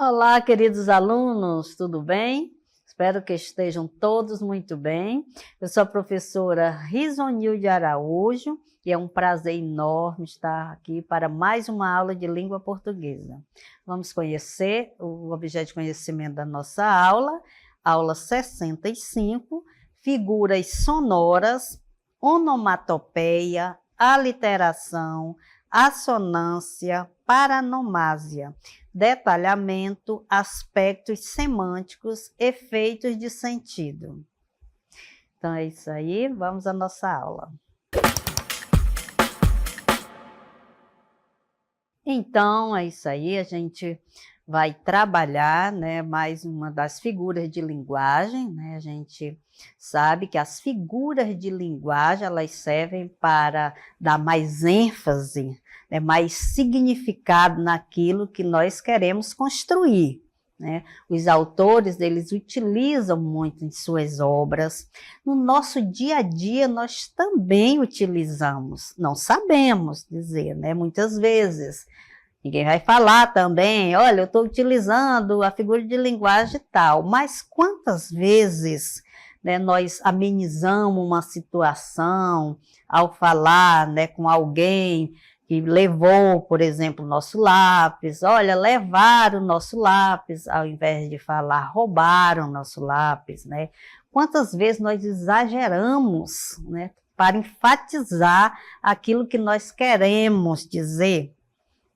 Olá, queridos alunos, tudo bem? Espero que estejam todos muito bem. Eu sou a professora Risonilde Araújo e é um prazer enorme estar aqui para mais uma aula de língua portuguesa. Vamos conhecer o objeto de conhecimento da nossa aula 65, figuras sonoras, onomatopeia, aliteração, assonância, paronomásia, detalhamento, aspectos semânticos, efeitos de sentido. Então é isso aí, vamos à nossa aula. Então é isso aí, a gente vai trabalhar, né, mais uma das figuras de linguagem, né? A gente sabe que as figuras de linguagem, elas servem para dar mais ênfase, né, mais significado naquilo que nós queremos construir, né? Os autores, eles utilizam muito em suas obras. No nosso dia a dia, nós também utilizamos, não sabemos dizer, né, muitas vezes. Ninguém vai falar também, olha, eu estou utilizando a figura de linguagem tal, mas quantas vezes, né, nós amenizamos uma situação ao falar, né, com alguém que levou, por exemplo, o nosso lápis, olha, levaram o nosso lápis, ao invés de falar, roubaram o nosso lápis, né? Quantas vezes nós exageramos, né, para enfatizar aquilo que nós queremos dizer?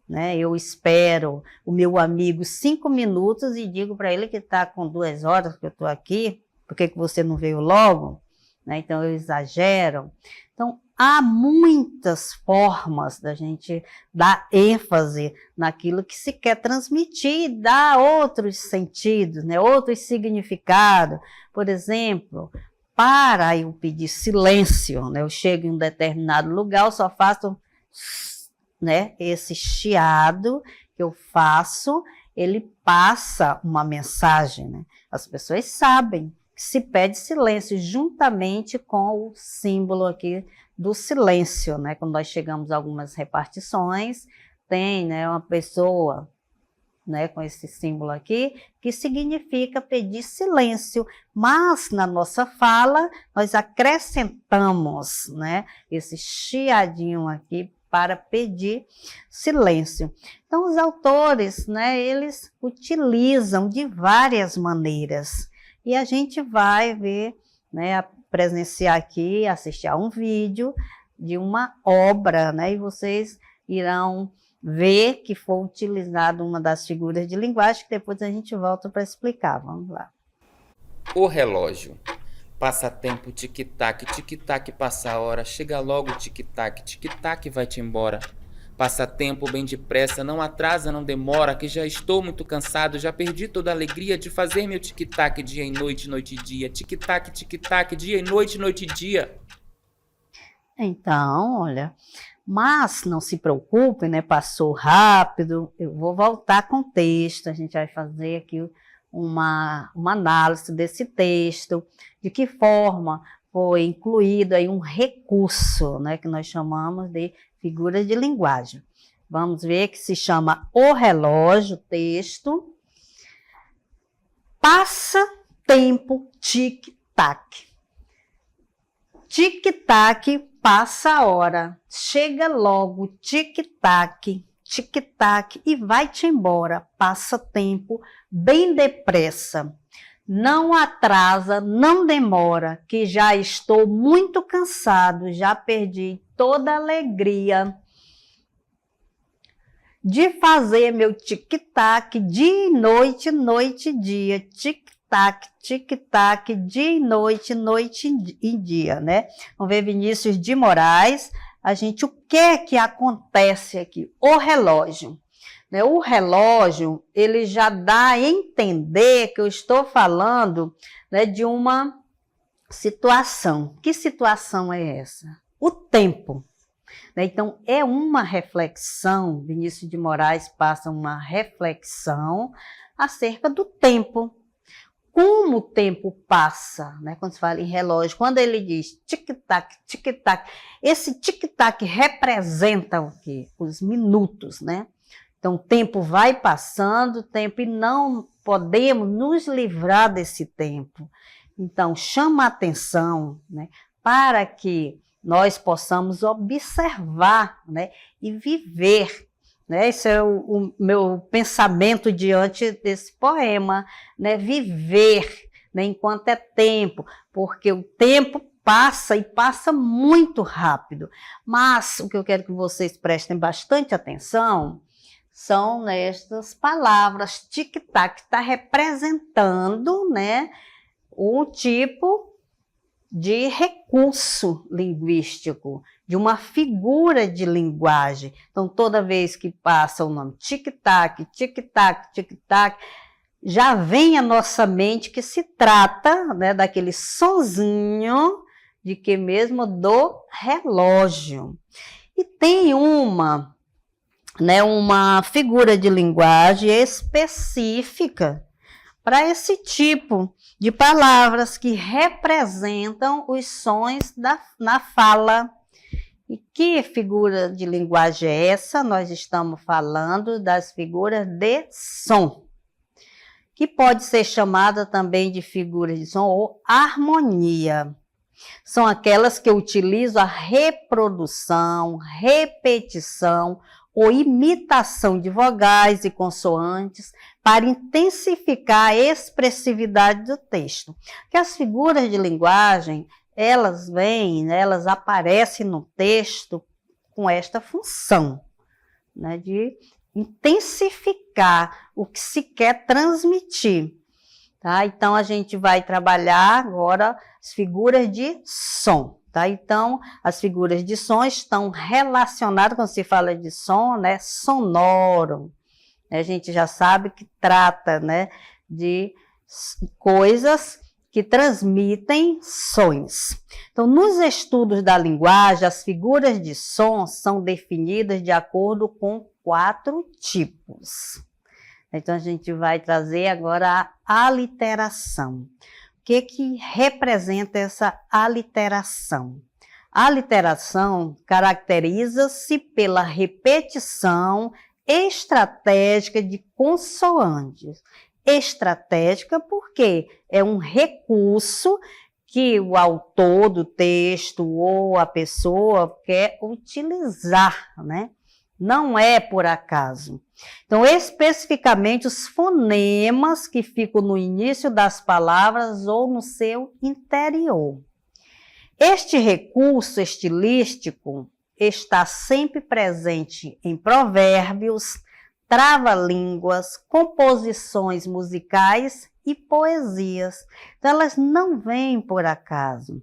Né, eu espero o meu amigo 5 minutos e digo para ele que está com 2 horas que eu estou aqui, por que você não veio logo? Né, então eu exagero. Então há muitas formas da gente dar ênfase naquilo que se quer transmitir e dar outros sentidos, né, outros significados. Por exemplo, para eu pedir silêncio, né, eu chego em um determinado lugar, eu só faço... né, esse chiado que eu faço, ele passa uma mensagem, né? As pessoas sabem que se pede silêncio juntamente com o símbolo aqui do silêncio, né? Quando nós chegamos a algumas repartições, tem, né, uma pessoa, né, com esse símbolo aqui, que significa pedir silêncio, mas na nossa fala nós acrescentamos, né, esse chiadinho aqui para pedir silêncio. Então, os autores, né, eles utilizam de várias maneiras. E a gente vai ver, né, presenciar aqui, assistir a um vídeo de uma obra, né, e vocês irão ver que foi utilizado uma das figuras de linguagem, que depois a gente volta para explicar. Vamos lá. O relógio. Passatempo, tic-tac, tic-tac, passa a hora, chega logo, tic-tac, vai-te embora. Passatempo bem depressa, não atrasa, não demora, que já estou muito cansado, já perdi toda a alegria de fazer meu tic-tac dia e noite, noite e dia. Tic-tac, dia e noite, noite e dia. Então, olha, mas não se preocupe, né? Passou rápido, eu vou voltar com o texto, a gente vai fazer aqui uma análise desse texto, de que forma foi incluído aí um recurso, né, que nós chamamos de figura de linguagem. Vamos ver que se chama O Relógio, texto. Passa tempo, tic-tac. Tic-tac, passa a hora. Chega logo, tic-tac, tic-tac, e vai-te embora. Passa tempo bem depressa. Não atrasa, não demora, que já estou muito cansado, já perdi toda a alegria de fazer meu tic-tac dia e noite, noite e dia. Tic-tac, dia e noite, noite e dia, né? Vamos ver Vinícius de Moraes. O que é que acontece aqui? O relógio. Né? O relógio, ele já dá a entender que eu estou falando, né, de uma situação. Que situação é essa? O tempo. Né? Então, é uma reflexão, Vinícius de Moraes passa uma reflexão acerca do tempo. Como o tempo passa, né? Quando se fala em relógio, quando ele diz tic-tac, tic-tac, esse tic-tac representa o quê? Os minutos, né? Então, o tempo vai passando, o tempo, e não podemos nos livrar desse tempo. Então, chama a atenção, né, para que nós possamos observar, né, e viver. Né? Esse é o meu pensamento diante desse poema, né? Viver, né, enquanto é tempo, porque o tempo passa e passa muito rápido. Mas o que eu quero que vocês prestem bastante atenção são nestas palavras. Tic-tac está representando, né, um tipo de recurso linguístico, de uma figura de linguagem. Então, toda vez que passa o nome tic-tac, tic-tac, tic-tac, já vem à nossa mente que se trata, né, daquele sonzinho de que mesmo do relógio. E tem uma figura de linguagem específica para esse tipo de palavras que representam os sons na fala. E que figura de linguagem é essa? Nós estamos falando das figuras de som, que pode ser chamada também de figura de som ou harmonia. São aquelas que utilizam a reprodução, repetição ou imitação de vogais e consoantes para intensificar a expressividade do texto. Que as figuras de linguagem, elas vêm, né, elas aparecem no texto com esta função, né, de intensificar o que se quer transmitir. Tá? Então, a gente vai trabalhar agora as figuras de som. Tá? Então, as figuras de som estão relacionadas, quando se fala de som, né, sonoro. A gente já sabe que trata, né, de coisas que transmitem sons. Então, nos estudos da linguagem, as figuras de som são definidas de acordo com 4 tipos. Então, a gente vai trazer agora a aliteração. O que representa essa aliteração? A aliteração caracteriza-se pela repetição estratégica de consoantes. Estratégica porque é um recurso que o autor do texto ou a pessoa quer utilizar, né? Não é por acaso. Então, especificamente, os fonemas que ficam no início das palavras ou no seu interior. Este recurso estilístico está sempre presente em provérbios, trava-línguas, composições musicais e poesias. Então, elas não vêm por acaso.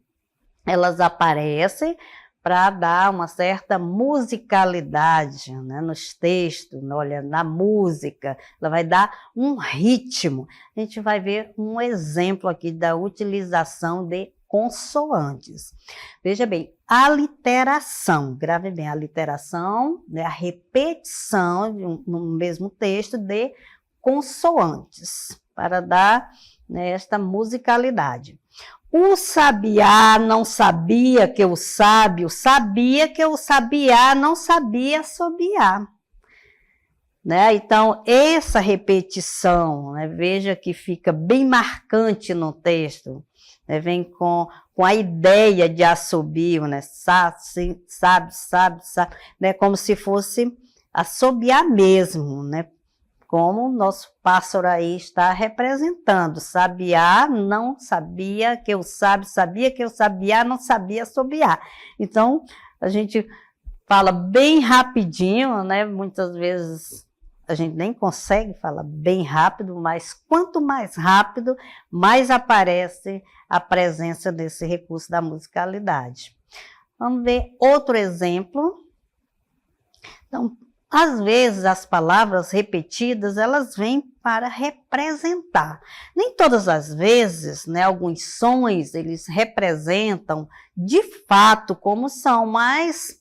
Elas aparecem para dar uma certa musicalidade, né, nos textos, olha, na música, ela vai dar um ritmo. A gente vai ver um exemplo aqui da utilização de consoantes. Veja bem, aliteração, grave bem, aliteração, né, a repetição no mesmo texto de consoantes, para dar, né, esta musicalidade. O sabiá não sabia que o sábio sabia que o sabiá não sabia assobiar. Né? Então, essa repetição, né, veja que fica bem marcante no texto, né, vem com a ideia de assobio, né, sabe, né, como se fosse assobiar mesmo, né? Como o nosso pássaro aí está representando. Sabiá não sabia que o sábio sabia que o sabiá não sabia assobiar. Então, a gente fala bem rapidinho, né? Muitas vezes a gente nem consegue falar bem rápido, mas quanto mais rápido, mais aparece a presença desse recurso da musicalidade. Vamos ver outro exemplo. Então, às vezes, as palavras repetidas, elas vêm para representar. Nem todas as vezes, né, alguns sons, eles representam de fato como são, mas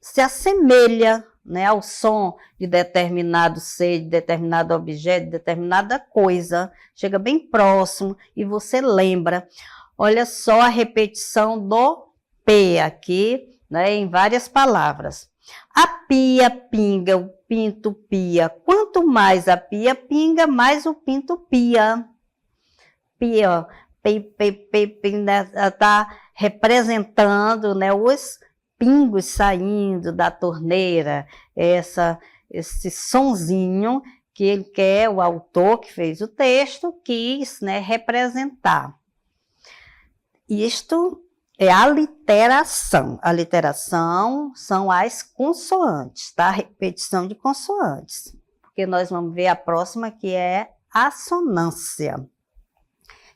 se assemelha, né, ao som de determinado ser, de determinado objeto, de determinada coisa. Chega bem próximo e você lembra. Olha só a repetição do P aqui, né, em várias palavras. A pia pinga, o pinto pia. Quanto mais a pia pinga, mais o pinto pia. Pia, está representando, né, os pingos saindo da torneira, esse sonzinho que ele quer, o autor que fez o texto, quis, né, representar. Isto é a literação. A literação são as consoantes, tá? A repetição de consoantes. Porque nós vamos ver a próxima, que é a assonância.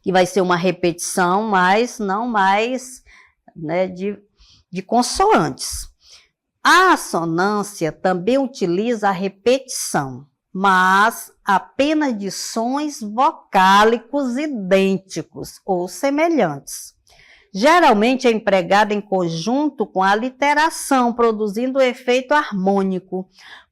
Que vai ser uma repetição, mas não mais, né, de consoantes. A assonância também utiliza a repetição, mas apenas de sons vocálicos idênticos ou semelhantes. Geralmente é empregada em conjunto com a literação, produzindo o efeito harmônico.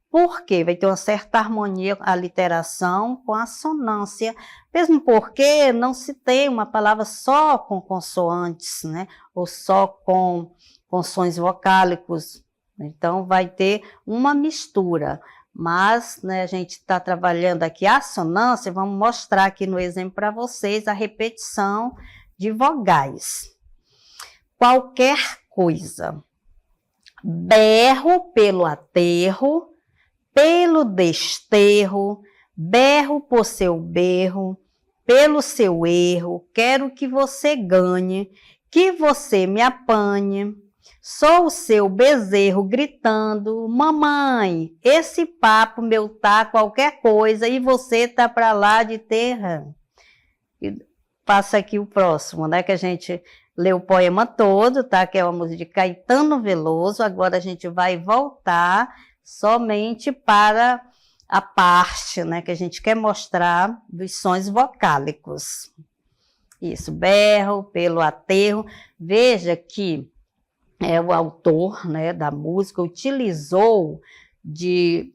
Por quê? Vai ter uma certa harmonia a literação com a assonância, mesmo porque não se tem uma palavra só com consoantes, né? Ou só com sons vocálicos. Então, vai ter uma mistura. Mas, né, a gente está trabalhando aqui a assonância, vamos mostrar aqui no exemplo para vocês a repetição de vogais. Qualquer coisa. Berro pelo aterro, pelo desterro, berro por seu berro, pelo seu erro, quero que você ganhe, que você me apanhe. Sou o seu bezerro gritando, mamãe, esse papo meu tá qualquer coisa e você tá para lá de terra. E passa aqui o próximo, né, que a gente lê o poema todo, tá, que é uma música de Caetano Veloso. Agora a gente vai voltar somente para a parte, né, que a gente quer mostrar dos sons vocálicos. Isso, berro pelo aterro. Veja que o autor, né, da música utilizou de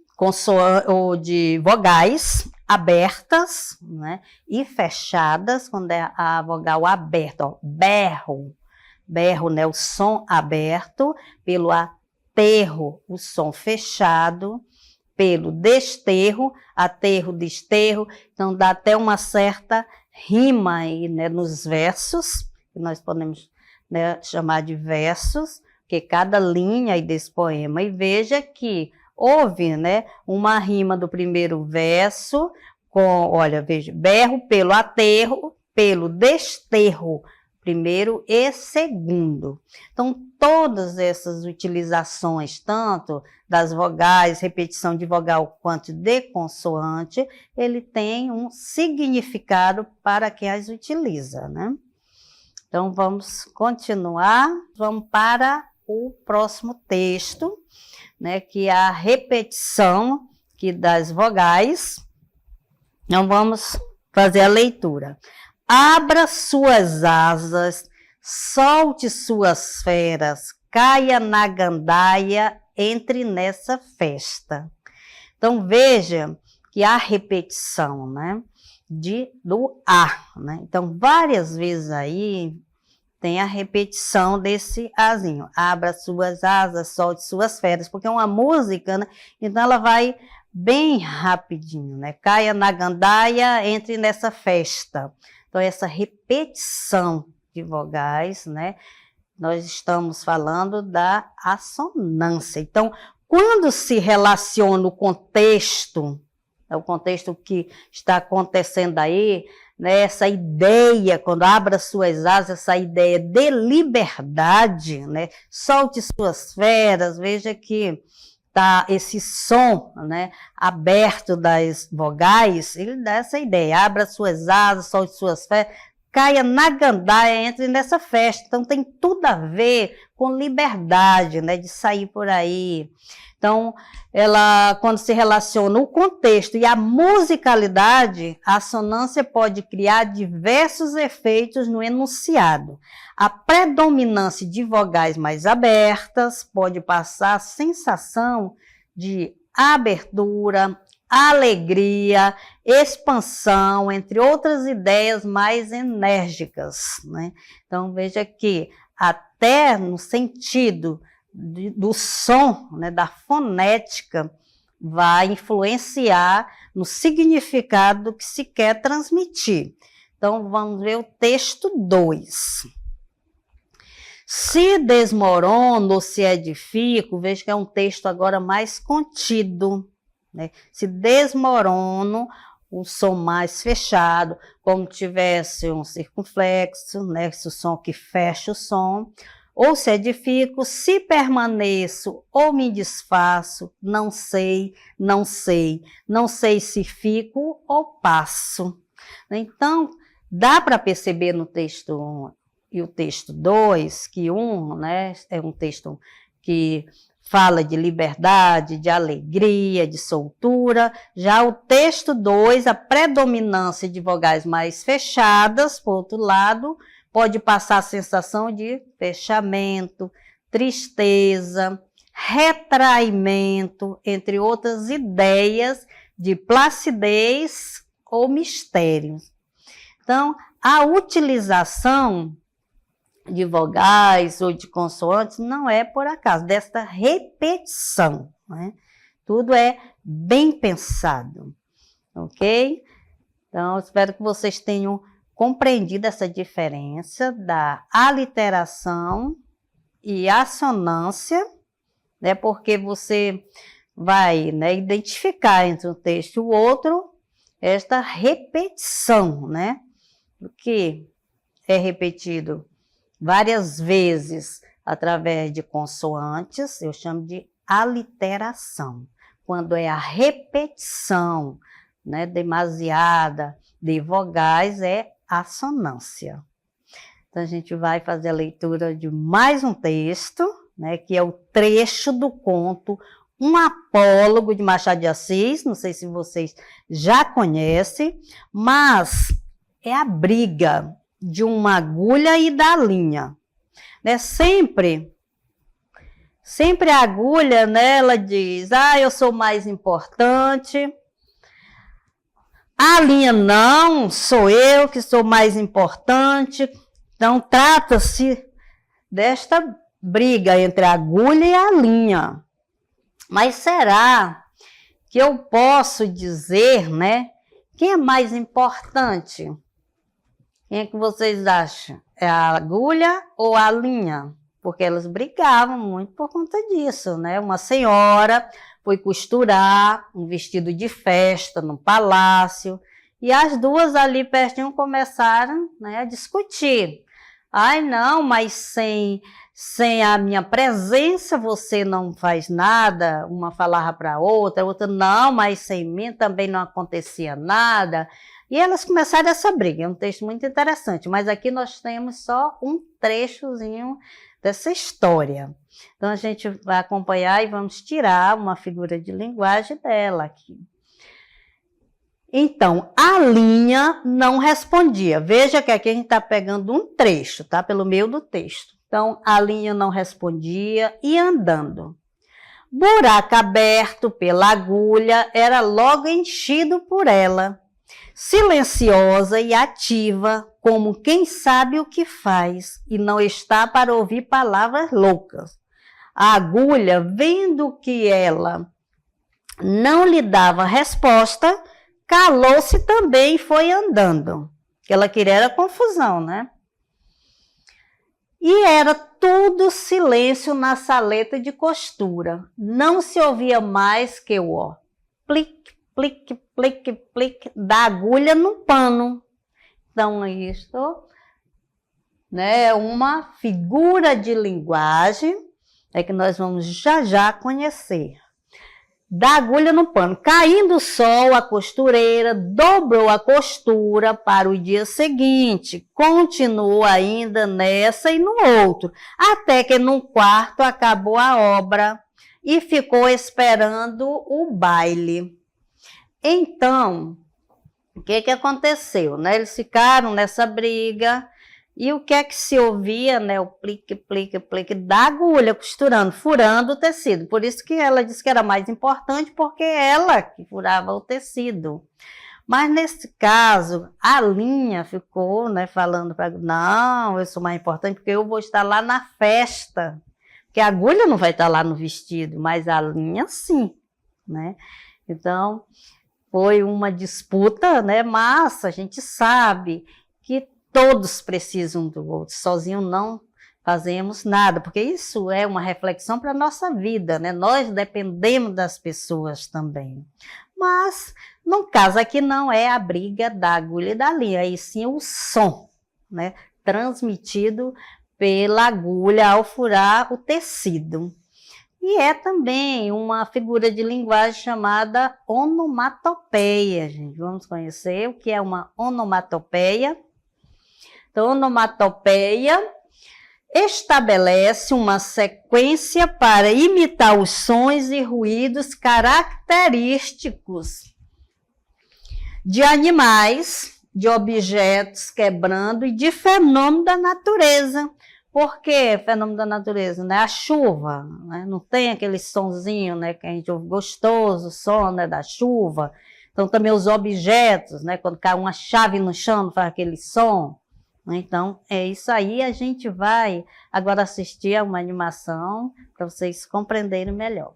vogais abertas, né, e fechadas, quando é a vogal aberta, ó, berro, né, o som aberto, pelo aterro, o som fechado, pelo desterro, aterro, desterro, então dá até uma certa rima aí, né, nos versos, que nós podemos, né, chamar de versos, que cada linha aí desse poema, e veja que houve, né, uma rima do primeiro verso com, olha, veja, berro pelo aterro, pelo desterro, primeiro e segundo. Então, todas essas utilizações, tanto das vogais, repetição de vogal, quanto de consoante, ele tem um significado para quem as utiliza, né? Então, vamos continuar, vamos para o próximo texto, né, que é a repetição das vogais. Então, vamos fazer a leitura. Abra suas asas, solte suas feras, caia na gandaia, entre nessa festa. Então, veja que a repetição, né, do A, né? Então, várias vezes aí tem a repetição desse azinho. Abra suas asas, solte suas feras, porque é uma música, né? Então ela vai bem rapidinho, né? Caia na gandaia, entre nessa festa. Então, essa repetição de vogais, né? Nós estamos falando da assonância. Então, quando se relaciona o contexto que está acontecendo aí, né, essa ideia, quando abra suas asas, essa ideia de liberdade, né, solte suas feras, veja que tá esse som, né, aberto das vogais, ele dá essa ideia, abra suas asas, solte suas feras, caia na gandaia, entre nessa festa. Então, tem tudo a ver com liberdade, né, de sair por aí. Então, ela, quando se relaciona o contexto e a musicalidade, a assonância pode criar diversos efeitos no enunciado. A predominância de vogais mais abertas pode passar a sensação de abertura, alegria, expansão, entre outras ideias mais enérgicas, né? Então, veja que até no sentido do som, né, da fonética, vai influenciar no significado do que se quer transmitir. Então, vamos ver o texto 2. Se desmorono ou se edifico, veja que é um texto agora mais contido, né? Se desmorono, o som mais fechado, como tivesse um circunflexo, né? Esse som que fecha o som. Ou se edifico, se permaneço ou me desfaço, não sei, não sei, não sei se fico ou passo. Então, dá para perceber no texto 1 e o texto 2, que né, é um texto que fala de liberdade, de alegria, de soltura. Já o texto 2, a predominância de vogais mais fechadas, por outro lado, pode passar a sensação de fechamento, tristeza, retraimento, entre outras ideias de placidez ou mistérios. Então, a utilização de vogais ou de consoantes não é por acaso, desta repetição, né? Tudo é bem pensado, ok? Então, espero que vocês tenham compreendido essa diferença da aliteração e assonância, né? Porque você vai, né, identificar entre um texto e o outro esta repetição, né? O que é repetido várias vezes através de consoantes, eu chamo de aliteração. Quando é a repetição, né, demasiada de vogais, é assonância. Então, a gente vai fazer a leitura de mais um texto, né, que é o trecho do conto Um Apólogo, de Machado de Assis. Não sei se vocês já conhecem, mas é a briga de uma agulha e da linha, né? Sempre a agulha, né, ela diz, eu sou mais importante. A linha, não, sou eu que sou mais importante. Então, trata-se desta briga entre a agulha e a linha. Mas será que eu posso dizer, né, quem é mais importante? Quem é que vocês acham? É a agulha ou a linha? Porque elas brigavam muito por conta disso, né? Uma senhora foi costurar um vestido de festa no palácio e as duas ali pertinho começaram, né, a discutir. Ai, não, mas sem a minha presença você não faz nada. Uma falava para a outra, não, mas sem mim também não acontecia nada. E elas começaram essa briga. É um texto muito interessante, mas aqui nós temos só um trechozinho dessa história. Então, a gente vai acompanhar e vamos tirar uma figura de linguagem dela aqui. Então, a linha não respondia. Veja que aqui a gente está pegando um trecho, tá? Pelo meio do texto. Então, a linha não respondia e andando. Buraco aberto pela agulha era logo enchido por ela. Silenciosa e ativa, como quem sabe o que faz e não está para ouvir palavras loucas. A agulha, vendo que ela não lhe dava resposta, calou-se também e foi andando. Que ela queria era confusão, né? E era tudo silêncio na saleta de costura. Não se ouvia mais que o ó, plique, plique, plique, plique, da agulha no pano. Então, isto, né, é uma figura de linguagem, que nós vamos já conhecer. Da agulha no pano. Caindo o sol, a costureira dobrou a costura para o dia seguinte. Continuou ainda nessa e no outro, até que num quarto acabou a obra e ficou esperando o baile. Então, o que aconteceu, né? Eles ficaram nessa briga e o que é que se ouvia, né? O plique, plique, plique da agulha costurando, furando o tecido. Por isso que ela disse que era mais importante, porque ela que furava o tecido. Mas nesse caso, a linha ficou, né, falando para não, eu sou mais importante porque eu vou estar lá na festa. Porque a agulha não vai estar lá no vestido, mas a linha sim, né? Então, foi uma disputa, né? Mas a gente sabe que todos precisam do outro, sozinho não fazemos nada, porque isso é uma reflexão para a nossa vida, né? Nós dependemos das pessoas também. Mas, no caso aqui, não é a briga da agulha e da linha, e sim o som, né? Transmitido pela agulha ao furar o tecido. E é também uma figura de linguagem chamada onomatopeia, gente. Vamos conhecer o que é uma onomatopeia. Então, onomatopeia estabelece uma sequência para imitar os sons e ruídos característicos de animais, de objetos quebrando e de fenômenos da natureza. Por que fenômeno da natureza? Né? A chuva, né? Não tem aquele sonzinho, né, que a gente ouve gostoso, o som, né, da chuva. Então, também os objetos, né, quando cai uma chave no chão, faz aquele som. Então, é isso aí. A gente vai agora assistir a uma animação para vocês compreenderem melhor.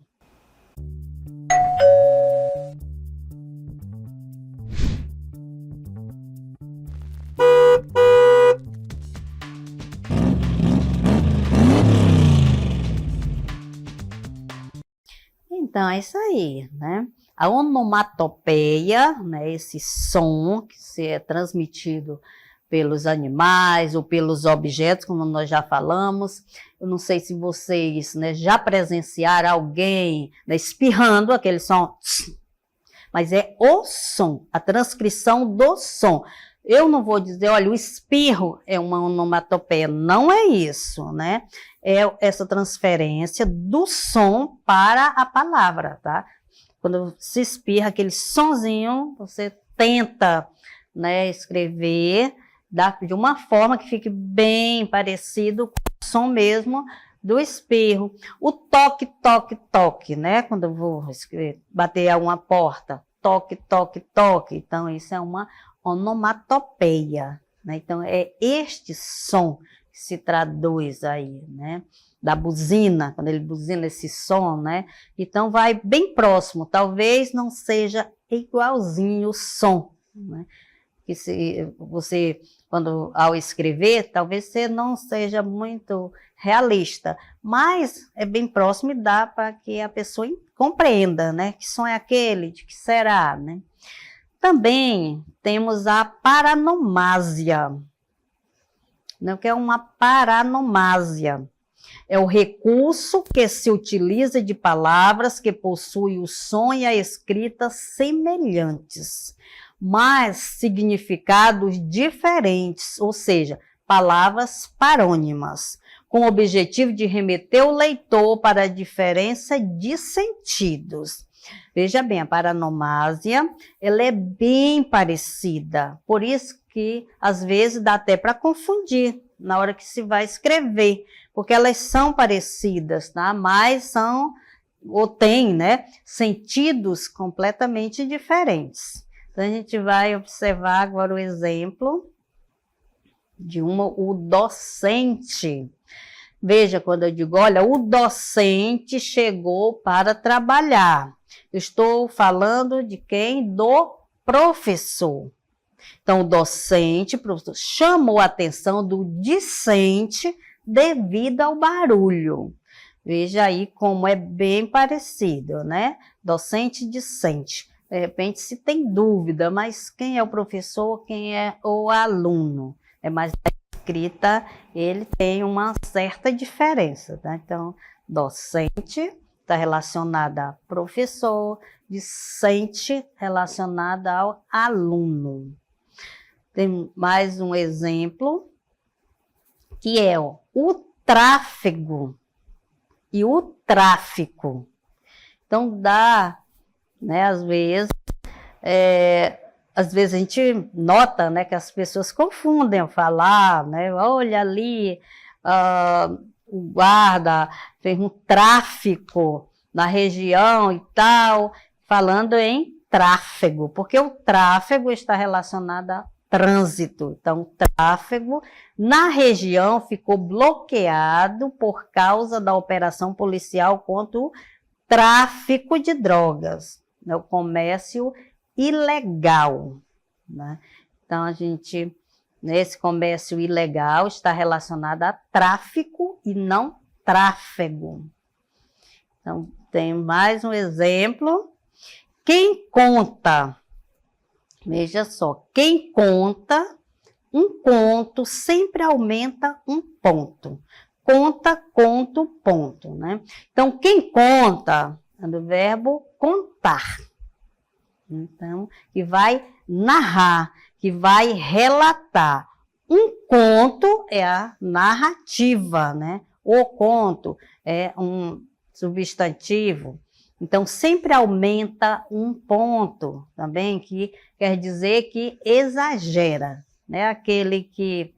Então, é isso aí, né? A onomatopeia, né, esse som que é transmitido pelos animais ou pelos objetos, como nós já falamos. Eu não sei se vocês, né, já presenciaram alguém, né, espirrando aquele som, mas é o som, a transcrição do som. Eu não vou dizer, olha, o espirro é uma onomatopeia, não é isso, né? É essa transferência do som para a palavra, tá? Quando se espirra aquele sonzinho, você tenta, né, escrever de uma forma que fique bem parecido com o som mesmo do espirro. O toque, toque, toque, né? Quando eu vou bater a uma porta, toque, toque, toque. Então, isso é uma onomatopeia, né? Então, é este som que se traduz aí, né? Da buzina, quando ele buzina esse som, né? Então, vai bem próximo. Talvez não seja igualzinho o som, né? Que se você, quando ao escrever, talvez você não seja muito realista, mas é bem próximo e dá para que a pessoa compreenda, né? Que som é aquele, de que será, né? Também temos a paranomásia, né? O que é uma paranomásia? É o recurso que se utiliza de palavras que possuem o som e a escrita semelhantes, mas significados diferentes, ou seja, palavras parônimas, com o objetivo de remeter o leitor para a diferença de sentidos. Veja bem, a paranomásia, ela é bem parecida, por isso que às vezes dá até para confundir na hora que se vai escrever, porque elas são parecidas, tá? Mas são, ou têm, né, sentidos completamente diferentes. Então, a gente vai observar agora o exemplo de o docente. Veja, quando eu digo, olha, o docente chegou para trabalhar. Eu estou falando de quem? Do professor. Então, o docente, professor, chamou a atenção do discente devido ao barulho. Veja aí como é bem parecido, né? Docente e discente. De repente, se tem dúvida, mas quem é o professor, quem é o aluno? Mas a escrita, ele tem uma certa diferença, tá? Então, docente está relacionada a professor, discente relacionada ao aluno. Tem mais um exemplo, que é o tráfego e o tráfico. Então, dá, né, às vezes a gente nota, né, que as pessoas confundem ao falar, né, olha ali, o guarda fez um tráfico na região e tal, falando em tráfego, porque o tráfego está relacionado a trânsito. Então, o tráfego na região ficou bloqueado por causa da operação policial contra o tráfico de drogas, né? O comércio ilegal, né? Então, nesse comércio ilegal está relacionado a tráfico e não tráfego. Então, tem mais um exemplo. Quem conta, veja só, quem conta um conto sempre aumenta um ponto. Conta, conto, ponto, né? Então, quem conta é do verbo contar. Então, que vai narrar, que vai relatar. Um conto é a narrativa, né? O conto é um substantivo. Então, sempre aumenta um ponto também, que quer dizer que exagera, né? Aquele que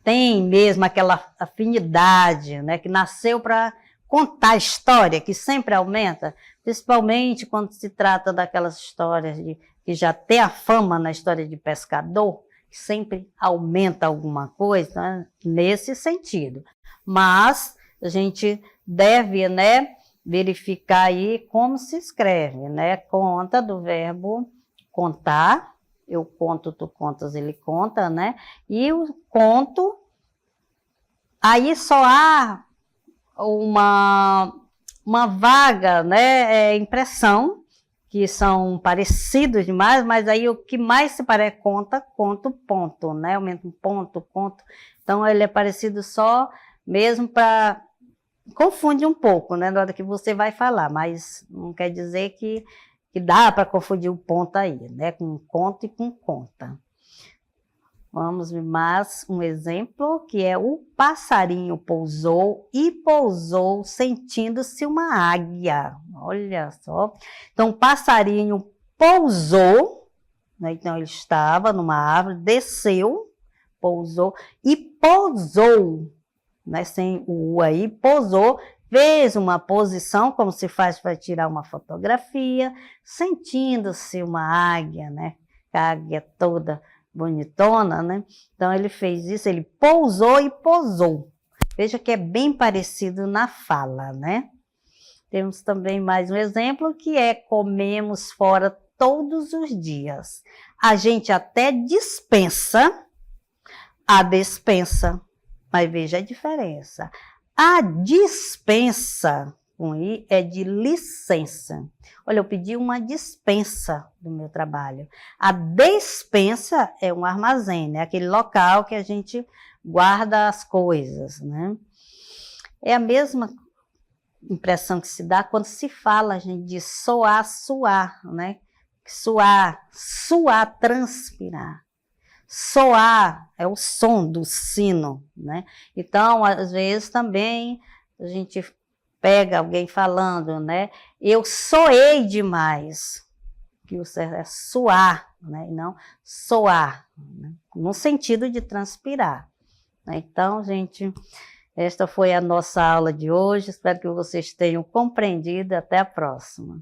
tem mesmo aquela afinidade, né? Que nasceu para contar história, que sempre aumenta, principalmente quando se trata daquelas histórias que já tem a fama na história de pescador, que sempre aumenta alguma coisa, né? Nesse sentido. Mas a gente deve, né, verificar aí como se escreve, né? Conta do verbo contar, eu conto, tu contas, ele conta, né? E o conto, aí só há uma vaga, né, impressão, que são parecidos demais, mas aí o que mais se parece conta, conto, ponto, né? Aumenta um ponto, conto. Então, ele é parecido só mesmo para... Confunde um pouco, né, na hora que você vai falar, mas não quer dizer que dá para confundir o ponto aí, né, com conto e com conta. Vamos ver mais um exemplo, que é o passarinho pousou e pousou sentindo-se uma águia. Olha só. Então, o passarinho pousou, né, então ele estava numa árvore, desceu, pousou e pousou, né, sem o U aí, pousou, fez uma posição, como se faz para tirar uma fotografia, sentindo-se uma águia, né, a águia toda bonitona, né, então ele fez isso, ele pousou e posou. Veja que é bem parecido na fala, né. Temos também mais um exemplo, que é comemos fora todos os dias. A gente até dispensa a despensa, mas veja a diferença. A dispensa, com I, é de licença. Olha, eu pedi uma dispensa do meu trabalho. A despensa é um armazém, né? Aquele local que a gente guarda as coisas, né? É a mesma impressão que se dá quando se fala, a gente diz soar, suar, né? Suar, suar, transpirar. Soar é o som do sino, né? Então, às vezes também a gente pega alguém falando, né? Eu soei demais, que o certo é suar, né? E não soar, né? No sentido de transpirar, né? Então, gente, esta foi a nossa aula de hoje. Espero que vocês tenham compreendido. Até a próxima.